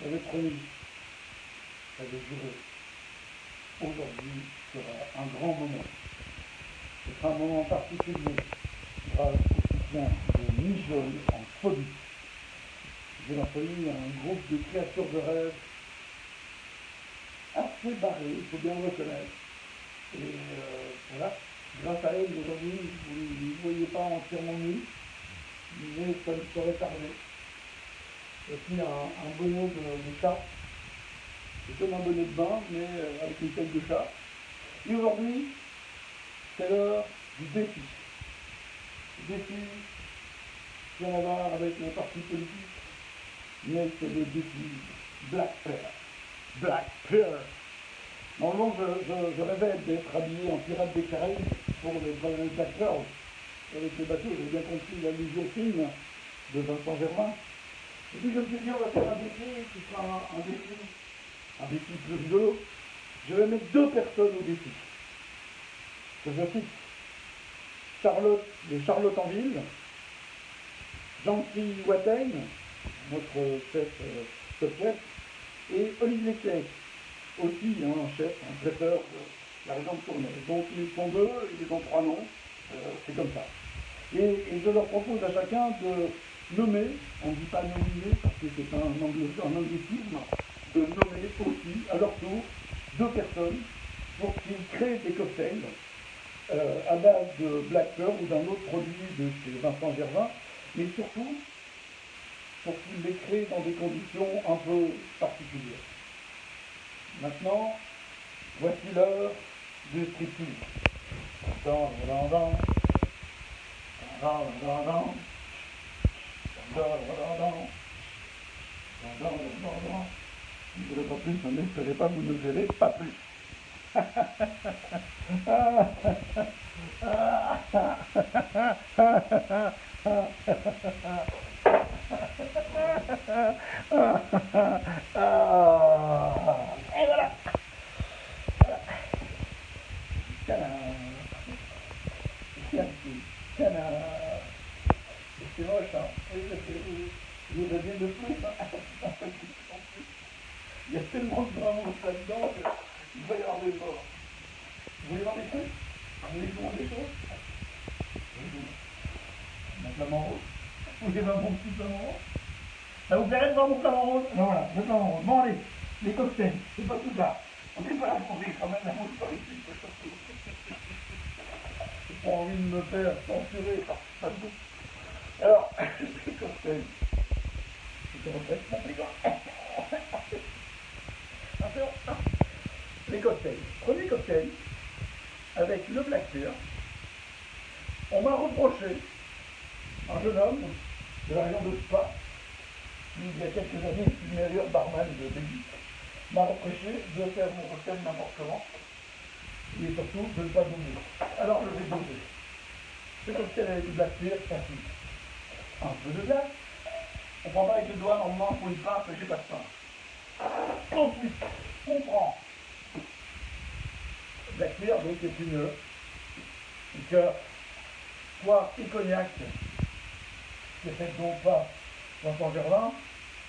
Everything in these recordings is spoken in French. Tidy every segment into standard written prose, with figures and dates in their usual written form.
j'avais promis, j'avais juré, aujourd'hui sera un grand moment. Ce sera un moment particulier, grâce au soutien de Mijol en folie. J'ai en folie un groupe de créatures de rêve assez barré, il faut bien le reconnaître. Et voilà, grâce à elle, aujourd'hui, vous ne me voyez pas entièrement nu, mais ça ne saurait tarder. Aussi un bonnet de chat, c'est comme un bonnet de bain, mais avec une tête de chat. Et aujourd'hui, c'est l'heure du défi. Le défi, rien à voir avec le parti politique, mais c'est le défi Black Pearl. Black Pearl. Normalement, je rêvais d'être habillé en pirate des Caraïbes pour les Black Pearl. Avec les bateaux, j'ai bien compris l'allusion fine de Vincent Germain. Et puis je me suis dit, on va faire un défi qui sera un défi plus rigolo. Je vais mettre deux personnes au défi. Je cite Charlotte de Charlottenville, Jean-Pierre Watten, notre chef top chef, et Olivier Clay, aussi un chef, un traiteur de la région de Tournai. Donc ils sont deux, ils ont trois noms, c'est comme ça. Et je leur propose à chacun de nommer, on ne dit pas nominer parce que c'est un anglicisme, de nommer aussi à leur tour deux personnes pour qu'ils créent des cocktails à base de Black Pearl ou d'un autre produit de chez Vincent Germain, mais surtout pour qu'ils les créent dans des conditions un peu particulières. Maintenant, voici l'heure du striptease. Vous n'aurez pas plus, mais n'espérez pas, vous ne verrez pas plus. Et voilà. Canard. C'est moche, hein. Vous avez de plus, hein. Il y a tellement de grammes là-dedans qu'il va y avoir des morts. Vous voulez voir des trucs? Vous voulez voir des choses? Un flamant rose. Vous voulez voir mon petit flamant rose? Ça vous plairait de voir mon flamant rose? Non, voilà, le flamant rose. Bon, allez, les cocktails, c'est pas tout ça. On n'est pas là pour rire quand même, la mouche par ici, surtout. J'ai pas envie de me faire censurer par Facebook. Alors, les cocktails. Les cocktails. Premier cocktail, avec le Black Pearl. On m'a reproché, un jeune homme de la région de Spa, qui il y a quelques années fut le meilleur barman de Belgique, m'a reproché de faire mon cocktail n'importe comment, et surtout de ne pas doser. Alors je vais doser. Ce cocktail avec le Black Pearl, facile. Un peu de glace. On prend pas avec le doigt, normalement, pour une pince, mais j'ai pas de pince. Ensuite, on prend Black Pearl, donc c'est une liqueur poire et cognac, qui est faite donc pas Vincent Germain.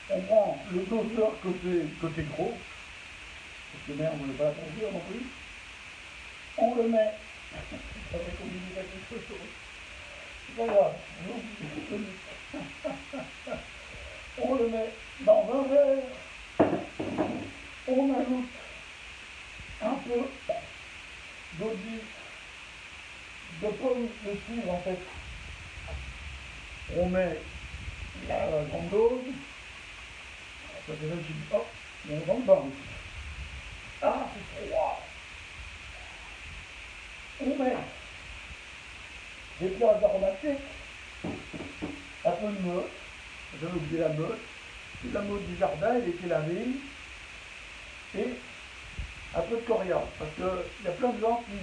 On prend le doseur côté gros, parce que merde, on n'est pas là pour dire non plus. On le met, ça fait combiner quelque chose. C'est pas grave, on le met dans un verre, on ajoute un peu d'eau de pomme de suivre en fait. On met la grande dose. Ça fait même, je dis, hop, on va le bain aussi. Ah, c'est froid. On met des plantes aromatiques, un peu de meute, j'avais oublié la meute, c'est la meute du jardin, elle était lavée, et un peu de coriandre, parce qu'il y a plein de gens qui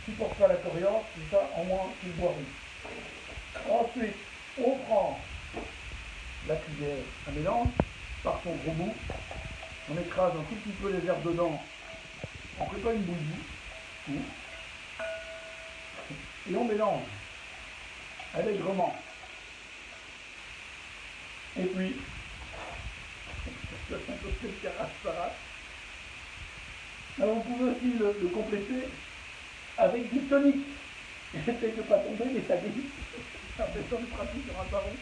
supportent pas la coriandre, c'est ça, en moins qu'ils boivent. Ensuite, on prend la cuillère à mélange, par son gros bout, on écrase un tout petit peu les herbes dedans, on ne fait pas une bouillie, et on mélange allègrement. Et puis, C'est un cocktail Caraspara. Alors on pouvait aussi le compléter avec du tonique. J'essaie de ne pas tomber, mais ça glisse. Ça fait tant de pratique sur un ballon.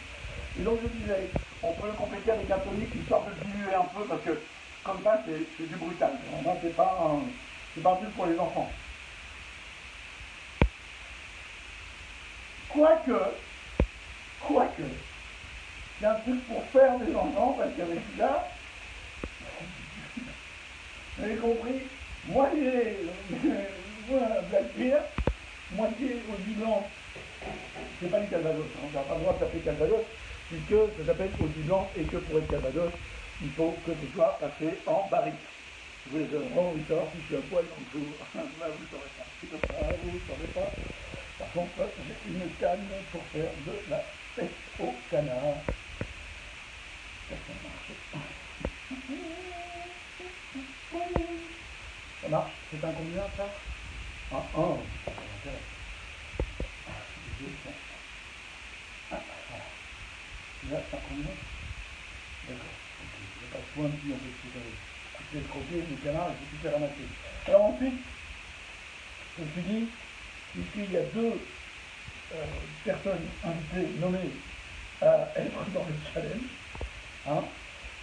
Et donc je disais, on peut le compléter avec un tonique histoire de diluer un peu, parce que comme ça c'est du brutal. Vraiment, c'est pas un truc pour les enfants. Quoique, c'est un truc pour faire des enfants, parce qu'avec ça, vous avez compris, moitié black beer, moitié au blanc. C'est pas du Calvados, on n'a pas le droit de s'appeler Calvados, puisque ça s'appelle au blanc et que pour être Calvados, il faut que ce soit passé en barrique. Vous les avez vraiment envie de savoir si je suis un poil en dessous. Là, vous ne saurez pas. C'est comme ça, vous ne saurez pas. Par contre, j'ai une canne pour faire de la pêche au canard. Ça marche. Ça marche. C'est un combien, ça? Ah, un. Là, ça combien? D'accord. Ok. Il n'y a pas de point de vue, on peut couper le croquet, le canard, il faut tout faire ramasser. Alors ensuite, je me suis dit, puisqu'il y a deux personnes invitées nommées à être dans le challenge, hein,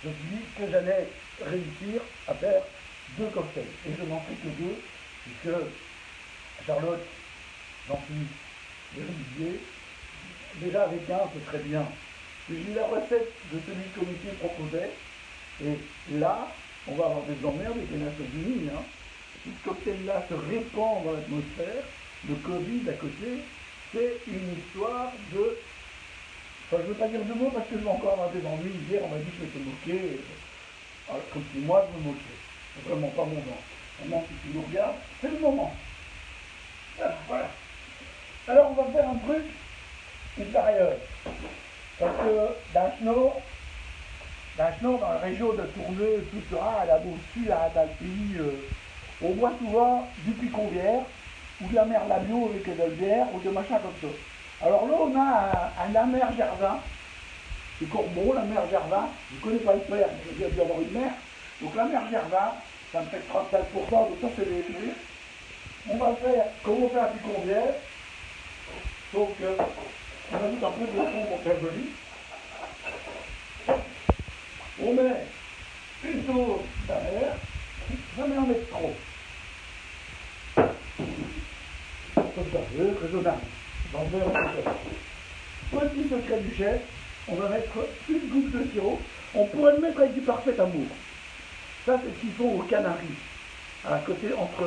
je me suis dit que j'allais réussir à faire deux cocktails. Et je n'en fais que deux, puisque Charlotte, Jean-Philippe et Olivier, déjà avec un, ce serait bien. J'ai eu la recette de celui que Olivier proposait, et là, on va avoir des emmerdes avec les Nations Unies. Hein. Si ce cocktail-là se répand dans l'atmosphère, le Covid à côté, c'est une histoire de... Enfin, je ne veux pas dire de mots parce que je vais encore avoir des ennuis. Hier, on m'a dit que je me moquer. Alors, comme si moi, je me moquais. C'est vraiment pas mon genre. Maintenant, si tu nous regardes, c'est le moment. Voilà. Alors, on va faire un truc qui est ailleurs. Parce que dans la région de Tournai, tout ça, là au-dessus, là, dans le pays, on voit souvent du picon-bière, ou de la mer labio avec de la bière, ou de machin comme ça. Alors là, on a un amer Gervin, c'est Courbon, la mer Gervin, je ne connais pas le père, mais j'ai dû avoir une mère. Donc la mer Gervin, ça me fait 34%, donc ça c'est léger. On va faire, comme on fait un picon-bière, donc on ajoute un peu de fond pour faire joli. On met une dose d'amer, jamais en mettre trop. Comme ça, raisonnable. Dans le verre, petit secret du chef, on va mettre une goutte de sirop. On pourrait le mettre avec du parfait amour. Ça, c'est ce qu'ils font aux Canaries. À côté, entre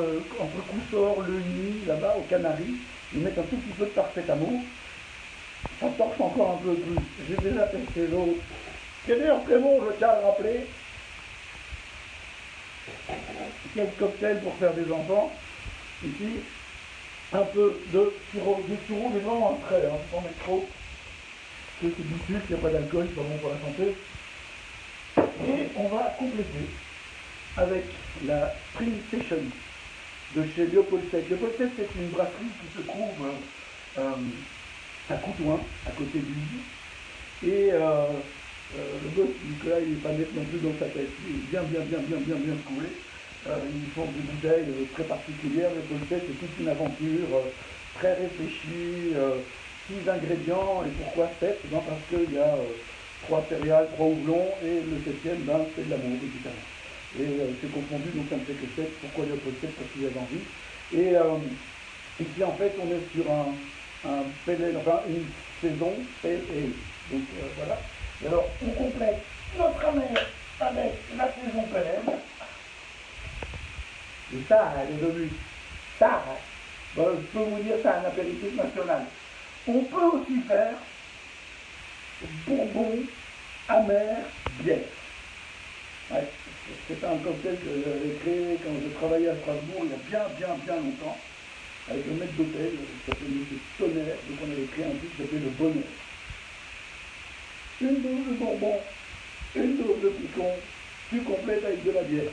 Coussor, Le Nid, là-bas, aux Canaries, ils mettent un tout petit peu de parfait amour. Ça torche encore un peu plus. J'ai déjà testé l'autre. C'est d'ailleurs très bon, je tiens à le rappeler. Quel cocktail pour faire des enfants. Ici, un peu de sirop, mais vraiment un trait, hein, sans mettre trop. C'est du sucre, il n'y a pas d'alcool, c'est pas bon pour la santé. Et on va compléter avec la Spring Session de chez Léopold VII. Léopold VII, c'est une brasserie qui se trouve à Coutouin, à côté de Lille. Et le boss Nicolas, il n'est pas net non plus dans sa tête. Il est bien coulé. Ils font des bouteilles très particulières. Léopold VII, c'est toute une aventure très réfléchie. 6 ingrédients. Et pourquoi 7? Parce qu'il y a 3 céréales, 3 houblons, et le 7e, c'est de l'amour, évidemment. Et c'est confondu, donc ça ne fait que 7. Pourquoi Léopold VII? Parce qu'il y a envie. Et ici, en fait, on est sur un pale ale, enfin une saison pale ale. Donc voilà. Et alors, on complète notre amère avec la saison pale ale. Et ça, elle est devenue ça. Bon, je peux vous dire, c'est un apéritif national. On peut aussi faire bourbon, amer, bière. Ouais, c'est un cocktail que j'avais créé quand je travaillais à Strasbourg il y a bien longtemps, avec le maître d'hôtel qui s'appelait M. Tonnerre, donc on avait créé un truc qui s'appelait le bonheur. Une dose de bourbon, une dose de picon, tu complètes avec de la bière.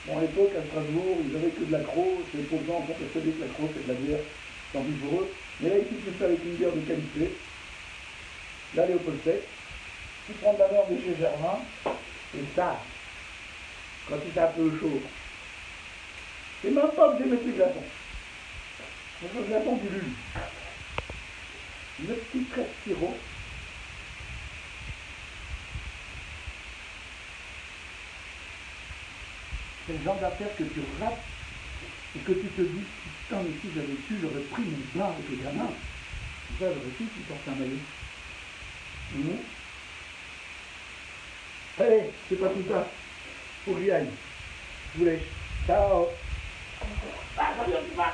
Bon, à l'époque, à Strasbourg, ils n'avaient que de l'accro, c'est les pauvres gens qui ont persuadé que l'accro c'est de la bière, tant pis pour eux. Mais là, ici, tu fais avec une bière de qualité. Là, Léopold VII, tu prends de la merde de chez Germain, et ça, quand il est un peu chaud. C'est même pas obligé de mettre les glaçons. Donc le glaçon du lune. Le petit trait de sirop. C'est le genre d'affaire que tu rates et que tu te dis, putain, mais si j'avais su, j'aurais pris mon bain avec les gamins. Ça, j'aurais su qu'il porte un maillot. Allez, c'est pas tout ça. Faut que j'y aille. Je vous laisse. Ciao. Ah, salut, on y va.